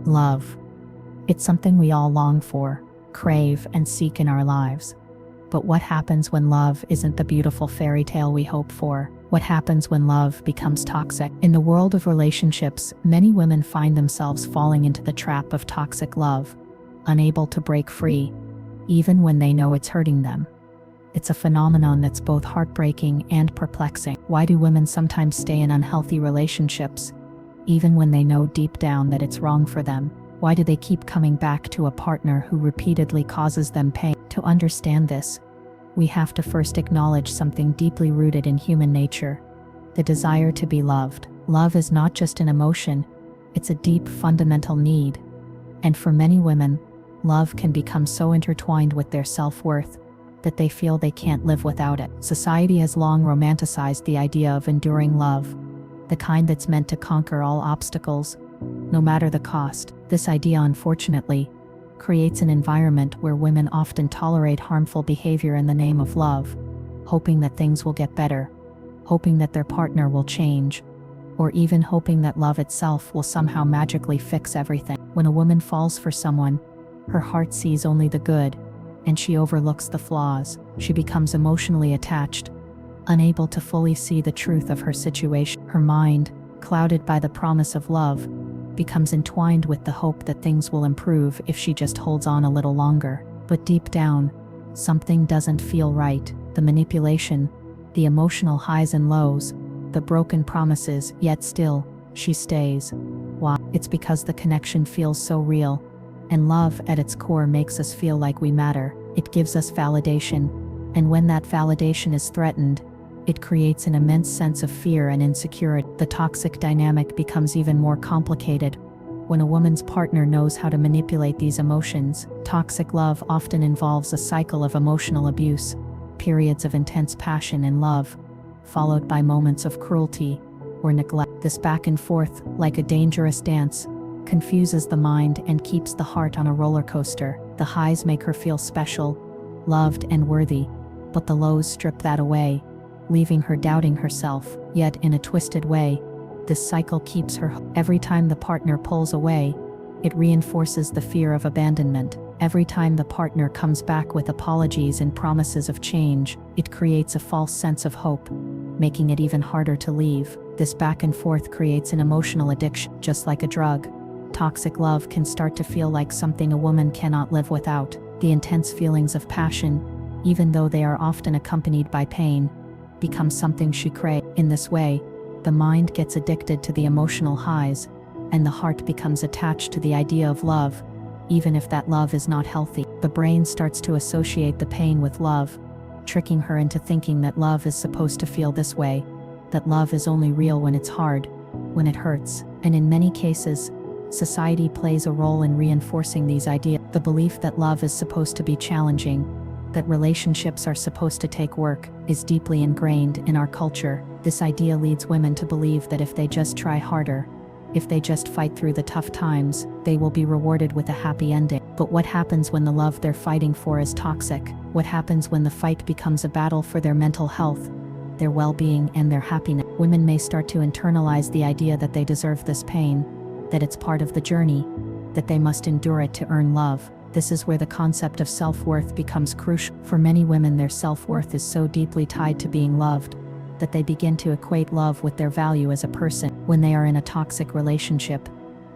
Love. It's something we all long for, crave, and seek in our lives. But what happens when love isn't the beautiful fairy tale we hope for? What happens when love becomes toxic? In the world of relationships, many women find themselves falling into the trap of toxic love, unable to break free, even when they know it's hurting them. It's a phenomenon that's both heartbreaking and perplexing. Why do women sometimes stay in unhealthy relationships, even when they know deep down that it's wrong for them? Why do they keep coming back to a partner who repeatedly causes them pain? To understand this, we have to first acknowledge something deeply rooted in human nature: the desire to be loved. Love is not just an emotion, it's a deep, fundamental need. And for many women, love can become so intertwined with their self-worth that they feel they can't live without it. Society has long romanticized the idea of enduring love, the kind that's meant to conquer all obstacles, no matter the cost. This idea, unfortunately, creates an environment where women often tolerate harmful behavior in the name of love, hoping that things will get better, hoping that their partner will change, or even hoping that love itself will somehow magically fix everything. When a woman falls for someone, her heart sees only the good, and she overlooks the flaws. She becomes emotionally attached, unable to fully see the truth of her situation. Her mind, clouded by the promise of love, becomes entwined with the hope that things will improve if she just holds on a little longer. But deep down, something doesn't feel right. The manipulation, the emotional highs and lows, the broken promises, yet still, she stays. Why? It's because the connection feels so real, and love at its core makes us feel like we matter. It gives us validation, and when that validation is threatened, it creates an immense sense of fear and insecurity. The toxic dynamic becomes even more complicated when a woman's partner knows how to manipulate these emotions. Toxic love often involves a cycle of emotional abuse, periods of intense passion and love, followed by moments of cruelty or neglect. This back and forth, like a dangerous dance, confuses the mind and keeps the heart on a roller coaster. The highs make her feel special, loved, and worthy, but the lows strip that away, leaving her doubting herself. Yet in a twisted way, this cycle keeps her. Every time the partner pulls away, it reinforces the fear of abandonment. Every time the partner comes back with apologies and promises of change, it creates a false sense of hope, making it even harder to leave. This back and forth creates an emotional addiction. Just like a drug, toxic love can start to feel like something a woman cannot live without. The intense feelings of passion, even though they are often accompanied by pain, become something she craves. In this way, the mind gets addicted to the emotional highs, and the heart becomes attached to the idea of love, even if that love is not healthy. The brain starts to associate the pain with love, tricking her into thinking that love is supposed to feel this way, that love is only real when it's hard, when it hurts. And in many cases, society plays a role in reinforcing these ideas. The belief that love is supposed to be challenging, that relationships are supposed to take work, is deeply ingrained in our culture. This idea leads women to believe that if they just try harder, if they just fight through the tough times, they will be rewarded with a happy ending. But what happens when the love they're fighting for is toxic? What happens when the fight becomes a battle for their mental health, their well-being, and their happiness? Women may start to internalize the idea that they deserve this pain, that it's part of the journey, that they must endure it to earn love. This is where the concept of self-worth becomes crucial. For many women, their self-worth is so deeply tied to being loved that they begin to equate love with their value as a person. When they are in a toxic relationship,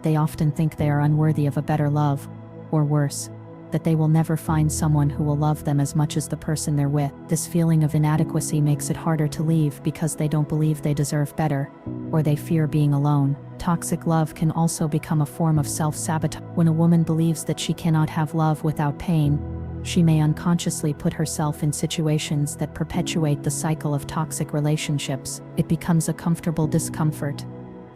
they often think they are unworthy of a better love, or worse, that they will never find someone who will love them as much as the person they're with. This feeling of inadequacy makes it harder to leave because they don't believe they deserve better, or they fear being alone. Toxic love can also become a form of self-sabotage. When a woman believes that she cannot have love without pain, she may unconsciously put herself in situations that perpetuate the cycle of toxic relationships. It becomes a comfortable discomfort.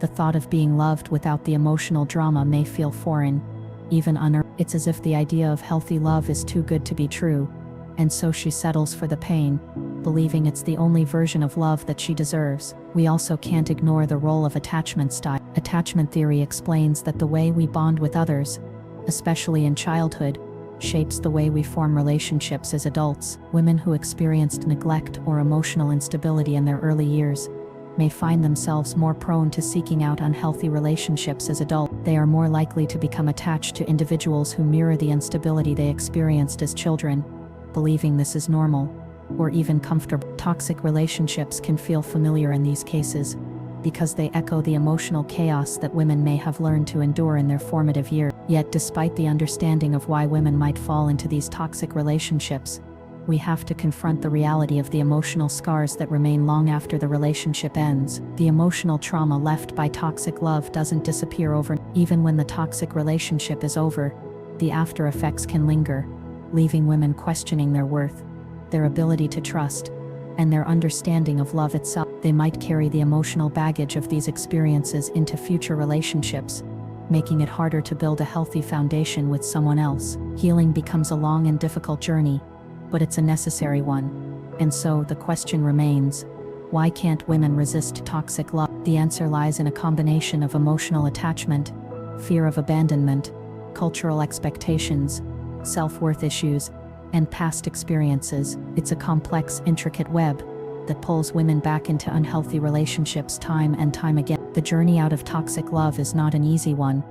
The thought of being loved without the emotional drama may feel foreign, even unearned. It's as if the idea of healthy love is too good to be true, and so she settles for the pain, believing it's the only version of love that she deserves. We also can't ignore the role of attachment style. Attachment theory explains that the way we bond with others, especially in childhood, shapes the way we form relationships as adults. Women who experienced neglect or emotional instability in their early years may find themselves more prone to seeking out unhealthy relationships as adults. They are more likely to become attached to individuals who mirror the instability they experienced as children, believing this is normal, or even comfortable. Toxic relationships can feel familiar in these cases, because they echo the emotional chaos that women may have learned to endure in their formative years. Yet despite the understanding of why women might fall into these toxic relationships, we have to confront the reality of the emotional scars that remain long after the relationship ends. The emotional trauma left by toxic love doesn't disappear overnight. Even when the toxic relationship is over, the after effects can linger, leaving women questioning their worth, their ability to trust, and their understanding of love itself. They might carry the emotional baggage of these experiences into future relationships, making it harder to build a healthy foundation with someone else. Healing becomes a long and difficult journey, but it's a necessary one. And so the question remains, why can't women resist toxic love? The answer lies in a combination of emotional attachment, fear of abandonment, cultural expectations, self-worth issues, and past experiences. It's a complex, intricate web that pulls women back into unhealthy relationships time and time again. The journey out of toxic love is not an easy one,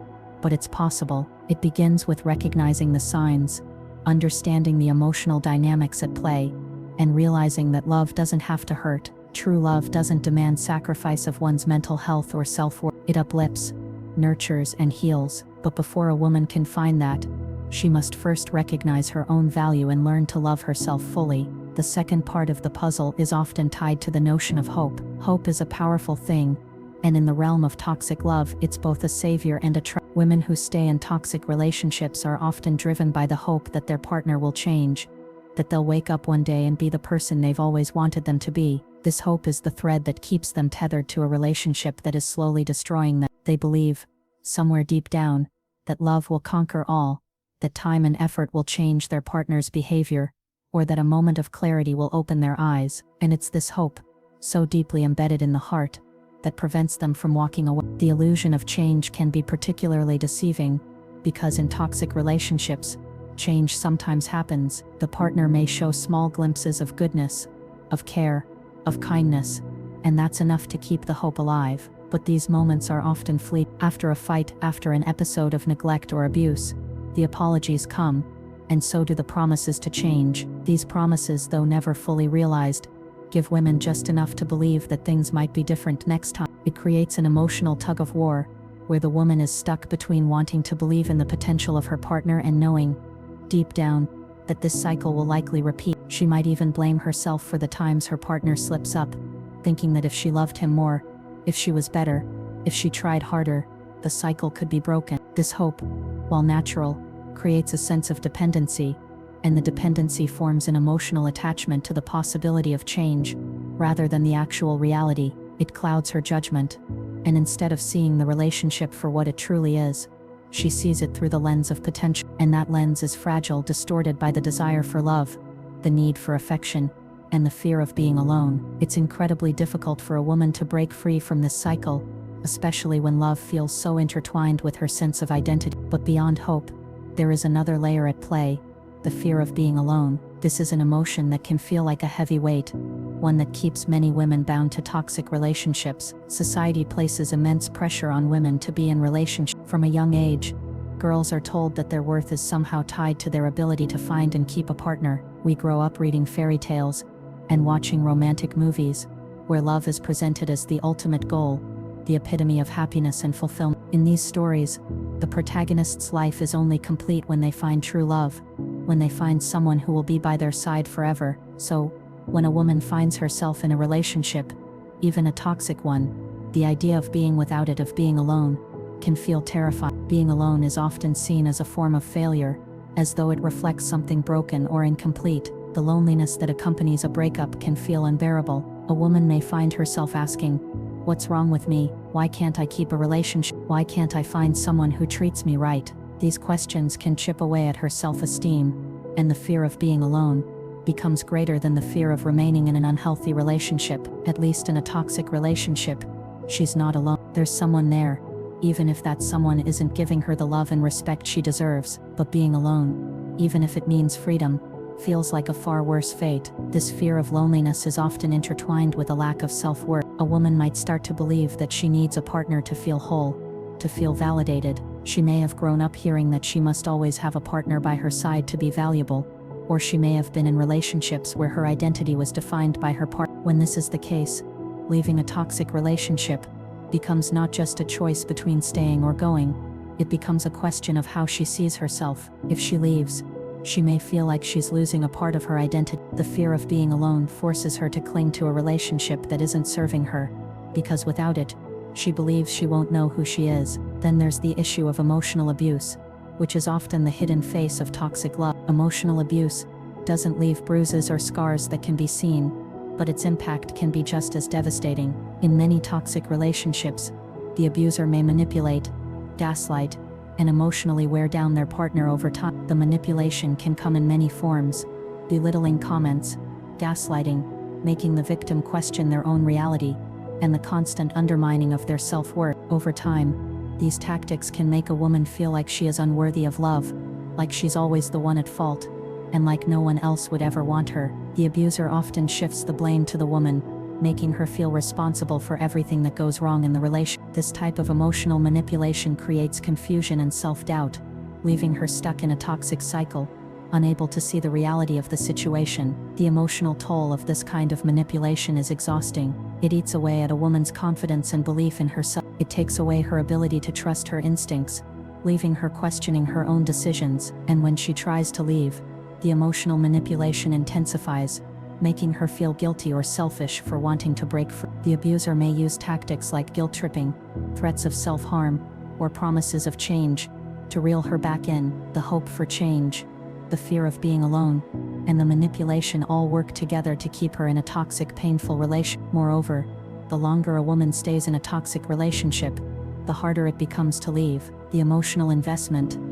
but it's possible. It begins with recognizing the signs, understanding the emotional dynamics at play, and realizing that love doesn't have to hurt. True love doesn't demand sacrifice of one's mental health or self-worth. It uplifts, nurtures, and heals. But before a woman can find that, she must first recognize her own value and learn to love herself fully. The second part of the puzzle is often tied to the notion of hope. Hope is a powerful thing, and in the realm of toxic love, it's both a savior and a trap. Women who stay in toxic relationships are often driven by the hope that their partner will change, that they'll wake up one day and be the person they've always wanted them to be. This hope is the thread that keeps them tethered to a relationship that is slowly destroying them. They believe, somewhere deep down, that love will conquer all, that time and effort will change their partner's behavior, or that a moment of clarity will open their eyes. And it's this hope, so deeply embedded in the heart, that prevents them from walking away. The illusion of change can be particularly deceiving, because in toxic relationships, change sometimes happens. The partner may show small glimpses of goodness, of care, of kindness, and that's enough to keep the hope alive. But these moments are often fleeting. After a fight, after an episode of neglect or abuse, the apologies come, and so do the promises to change. These promises, though never fully realized, give women just enough to believe that things might be different next time. It creates an emotional tug-of-war, where the woman is stuck between wanting to believe in the potential of her partner and knowing, deep down, that this cycle will likely repeat. She might even blame herself for the times her partner slips up, thinking that if she loved him more, if she was better, if she tried harder, the cycle could be broken. This hope, while natural, creates a sense of dependency, and the dependency forms an emotional attachment to the possibility of change, rather than the actual reality. It clouds her judgment, and instead of seeing the relationship for what it truly is, she sees it through the lens of potential. And that lens is fragile, distorted by the desire for love, the need for affection, and the fear of being alone. It's incredibly difficult for a woman to break free from this cycle, especially when love feels so intertwined with her sense of identity. But beyond hope, there is another layer at play, the fear of being alone. This is an emotion that can feel like a heavy weight, one that keeps many women bound to toxic relationships. Society places immense pressure on women to be in relationships. From a young age, girls are told that their worth is somehow tied to their ability to find and keep a partner. We grow up reading fairy tales and watching romantic movies, where love is presented as the ultimate goal, the epitome of happiness and fulfillment. In these stories, the protagonist's life is only complete when they find true love, when they find someone who will be by their side forever. So, when a woman finds herself in a relationship, even a toxic one, the idea of being without it, of being alone, can feel terrifying. Being alone is often seen as a form of failure, as though it reflects something broken or incomplete. The loneliness that accompanies a breakup can feel unbearable. A woman may find herself asking, "What's wrong with me? Why can't I keep a relationship? Why can't I find someone who treats me right?" These questions can chip away at her self-esteem, and the fear of being alone becomes greater than the fear of remaining in an unhealthy relationship. At least in a toxic relationship, she's not alone. There's someone there, even if that someone isn't giving her the love and respect she deserves. But being alone, even if it means freedom, feels like a far worse fate. This fear of loneliness is often intertwined with a lack of self-worth. A woman might start to believe that she needs a partner to feel whole, to feel validated. She may have grown up hearing that she must always have a partner by her side to be valuable, or she may have been in relationships where her identity was defined by her partner. When this is the case, leaving a toxic relationship becomes not just a choice between staying or going, it becomes a question of how she sees herself. If she leaves, she may feel like she's losing a part of her identity. The fear of being alone forces her to cling to a relationship that isn't serving her, because without it, she believes she won't know who she is. Then there's the issue of emotional abuse, which is often the hidden face of toxic love. Emotional abuse doesn't leave bruises or scars that can be seen, but its impact can be just as devastating. In many toxic relationships, the abuser may manipulate, gaslight, and emotionally wear down their partner over time. The manipulation can come in many forms: belittling comments, gaslighting, making the victim question their own reality, and the constant undermining of their self-worth. Over time, these tactics can make a woman feel like she is unworthy of love, like she's always the one at fault, and like no one else would ever want her. The abuser often shifts the blame to the woman, making her feel responsible for everything that goes wrong in the relationship. This type of emotional manipulation creates confusion and self-doubt, leaving her stuck in a toxic cycle, unable to see the reality of the situation. The emotional toll of this kind of manipulation is exhausting. It eats away at a woman's confidence and belief in herself. It takes away her ability to trust her instincts, leaving her questioning her own decisions. And when she tries to leave, the emotional manipulation intensifies, making her feel guilty or selfish for wanting to break free. The abuser may use tactics like guilt tripping, threats of self-harm, or promises of change to reel her back in. The hope for change, the fear of being alone, and the manipulation all work together to keep her in a toxic, painful relationship. Moreover, the longer a woman stays in a toxic relationship, the harder it becomes to leave. The emotional investment,